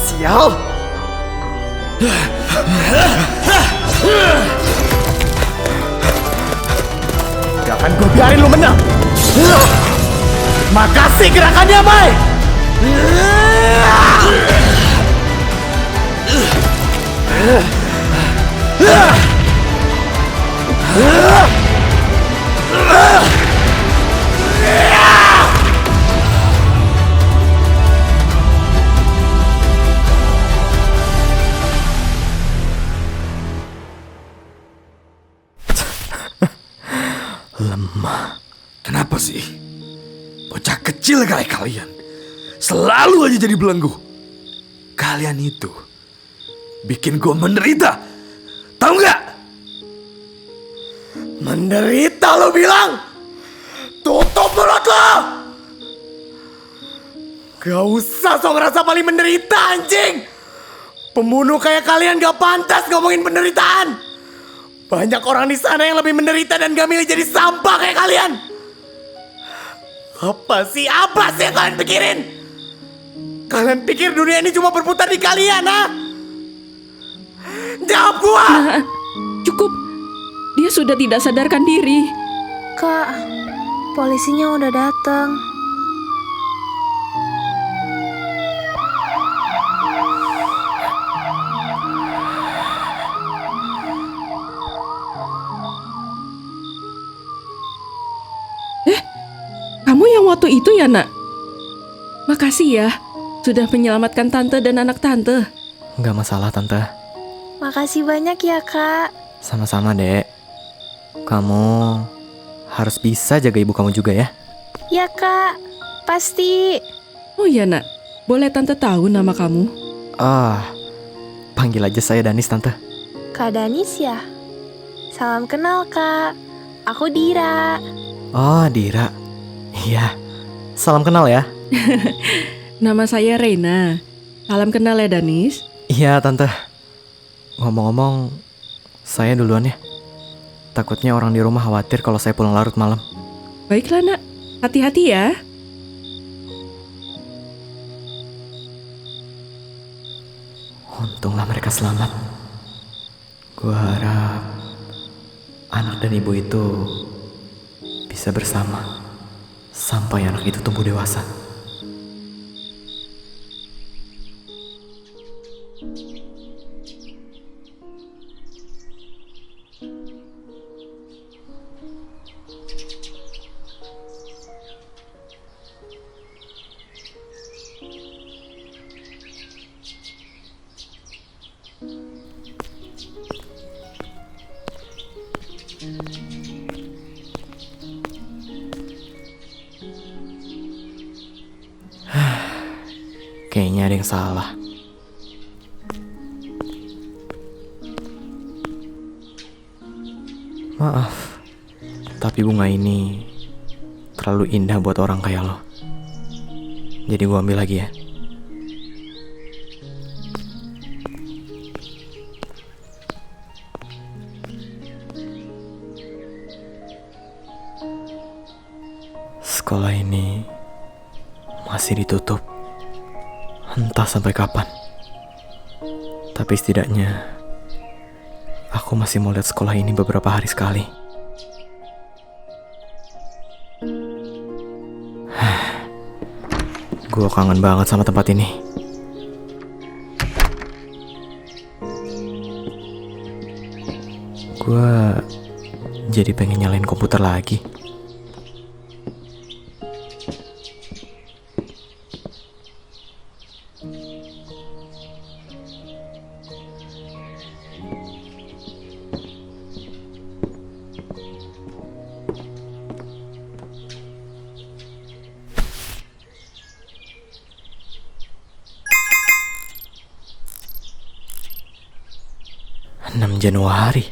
Sial. Gak akan gue biarin lu menang. Makasih gerakannya, Mai. Lemah. Kenapa sih? Bocah kecil kayak kalian selalu aja jadi belenggu. Kalian itu bikin gue menderita. Tahu nggak? Menderita lo bilang? Tutup mulut lo! Gak usah so ngerasa paling menderita, anjing. Pembunuh kayak kalian gak pantas ngomongin penderitaan. Banyak orang di sana yang lebih menderita dan gak milih jadi sampah kayak kalian. Apa sih yang kalian pikirin? Kalian pikir dunia ini cuma berputar di kalian, ha? Jawab gua! Nah, cukup. Dia sudah tidak sadarkan diri. Kak, polisinya udah datang. Kamu yang waktu itu ya, Nak? Makasih ya, sudah menyelamatkan Tante dan anak Tante. Nggak masalah, Tante. Makasih banyak ya, Kak. Sama-sama, Dek. Kamu harus bisa jaga ibu kamu juga ya. Ya, Kak. Pasti. Oh ya, Nak. Boleh Tante tahu nama kamu? Panggil aja saya Danis, Tante. Kak Danis ya? Salam kenal, Kak. Aku Dira. Oh, Dira. Iya. Salam kenal ya. Nama saya Reina. Salam kenal ya, Danis. Iya, Tante. Ngomong-ngomong, saya duluan ya. Takutnya orang di rumah khawatir kalau saya pulang larut malam. Baiklah, Nak. Hati-hati ya. Untunglah mereka selamat. Gua harap anak dan ibu itu bisa bersama sampai anak itu tumbuh dewasa. Kayaknya ada yang salah. Maaf, tapi bunga ini terlalu indah buat orang kayak lo. Jadi gua ambil lagi ya. Sekolah ini masih ditutup. Entah sampai kapan. Tapi setidaknya aku masih mau lihat sekolah ini beberapa hari sekali. Gue kangen banget sama tempat ini. Gue jadi pengen nyalain komputer lagi. Januari.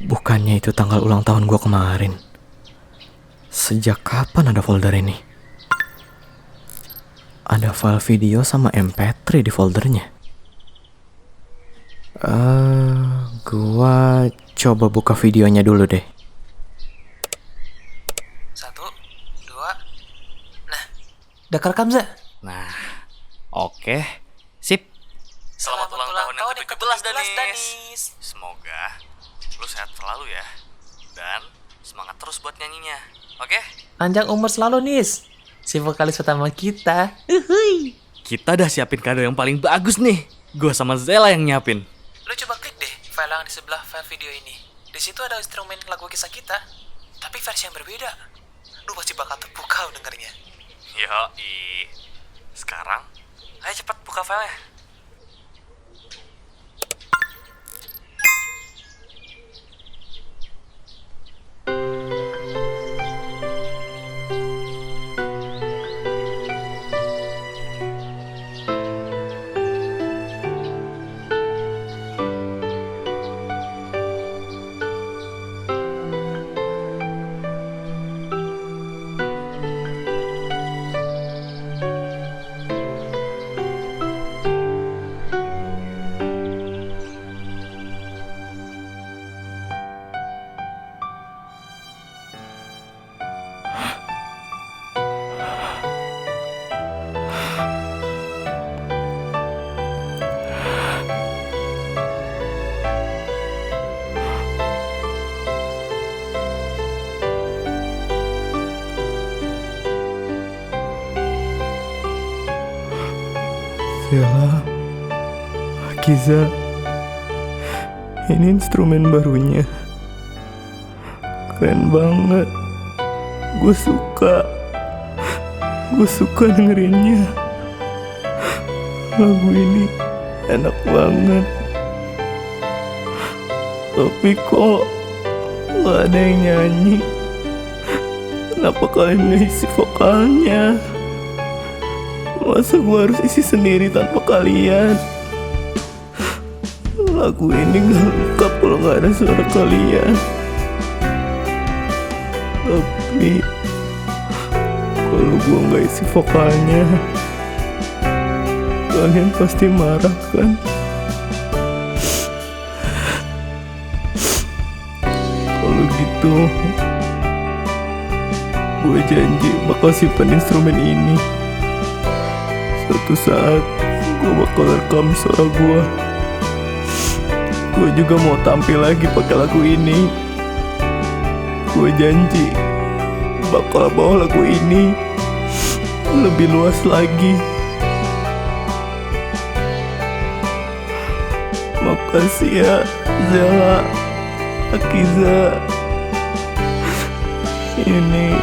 Bukannya itu tanggal ulang tahun gue kemarin. Sejak kapan ada folder ini? Ada file video sama MP3 di foldernya. Gua coba buka videonya dulu deh. 1, 2. Nah, udah kerekam, Za? Nah, oke. Sip. Selamat ulang tahun yang ke-17, Danis. Semoga lu sehat selalu ya. Dan semangat terus buat nyanyinya. Oke? Panjang umur selalu, Nis. Si vokalis utama kita. Uhuy. Kita udah siapin kado yang paling bagus nih. Gua sama Zela yang nyiapin. Lu coba klik deh file yang di sebelah file video ini. Di situ ada instrumen lagu kisah kita, tapi versi yang berbeda. Lu pasti bakal terpukau dengernya. Yoi. Sekarang, ayo cepat buka filenya. Zela, Akiza, ini instrumen barunya. Keren banget. Gue suka dengerinnya. Lagu ini enak banget. Tapi kok gak ada yang nyanyi? Kenapa kalian gak isi vokalnya? Masa gue harus isi sendiri tanpa kalian? Lagu ini gak lengkap kalau gak ada suara kalian. Tapi kalau gue gak isi vokalnya, kalian pasti marah kan? Kalau gitu, gue janji bakal simpan instrumen ini. Suatu saat gue bakal rekam suara gue. Gue juga mau tampil lagi pakai lagu ini. Gue janji bakal bawa lagu ini lebih luas lagi. Makasih ya Zela, Akiza. Ini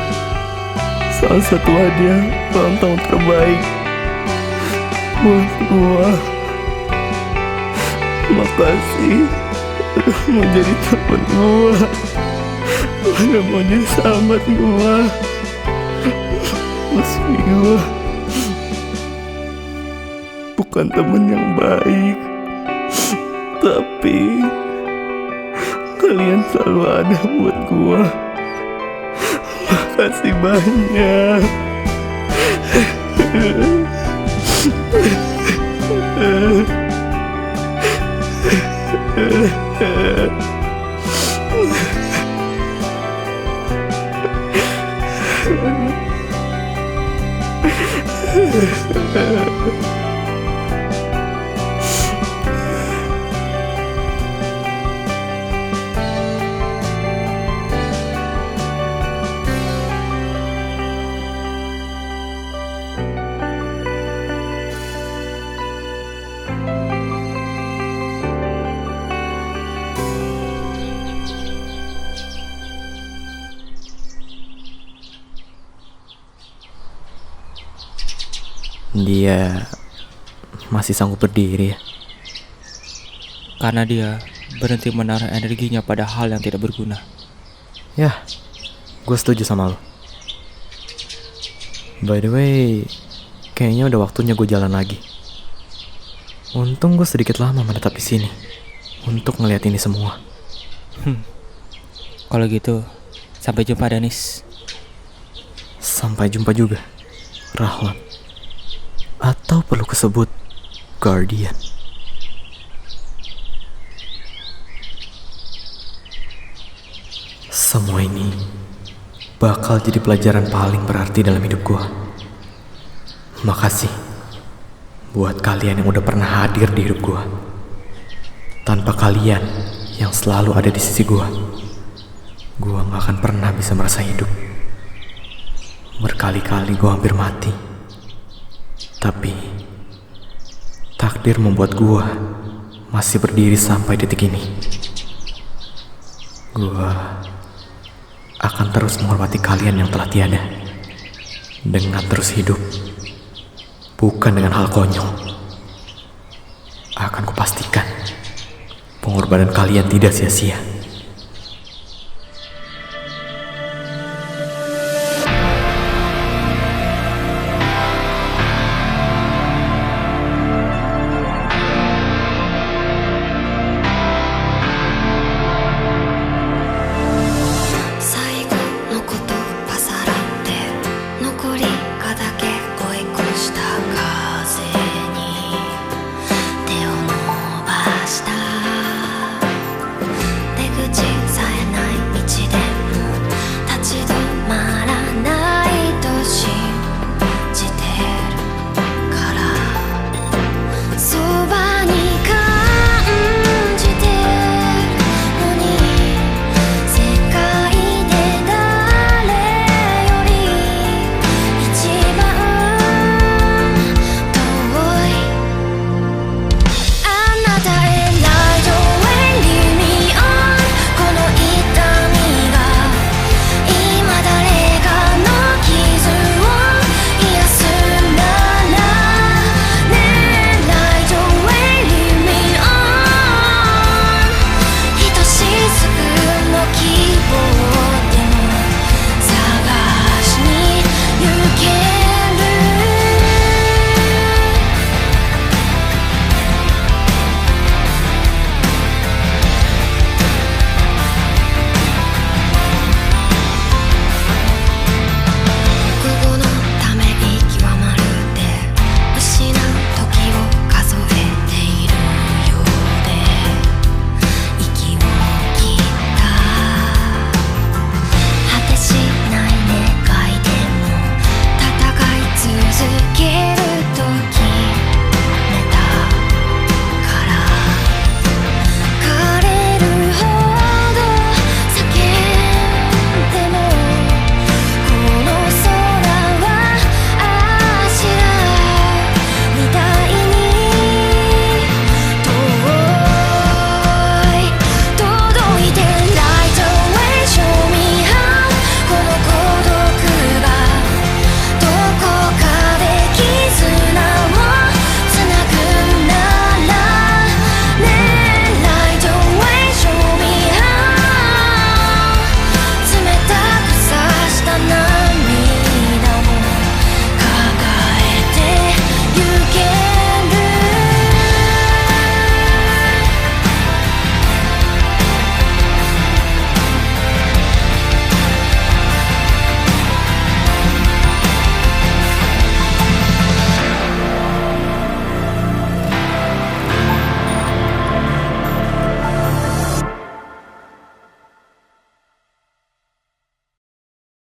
salah satu hadiah ulang tahun terbaik buat gua. Makasih udah mau jadi temen gua, udah mau jadi sahabat gua. Meski gua bukan temen yang baik, tapi kalian selalu ada buat gua. Makasih banyak. dia masih sanggup berdiri ya? Karena dia berhenti menaruh energinya pada hal yang tidak berguna. Ya, gue setuju sama lo. By the way, kayaknya udah waktunya gue jalan lagi. Untung gue sedikit lama menetap di sini untuk ngeliat ini semua. Kalau gitu, sampai jumpa Danis. Sampai jumpa juga, Rahlan. Atau perlu kesebut Guardian. Semua ini bakal jadi pelajaran paling berarti dalam hidup gue. Makasih buat kalian yang udah pernah hadir di hidup gue. Tanpa kalian yang selalu ada di sisi gue gak akan pernah bisa merasa hidup. Berkali-kali gue hampir mati, tapi takdir membuat gue masih berdiri sampai detik ini. Gue akan terus menghormati kalian yang telah tiada, dengan terus hidup, bukan dengan hal konyol. Akan kupastikan pengorbanan kalian tidak sia-sia.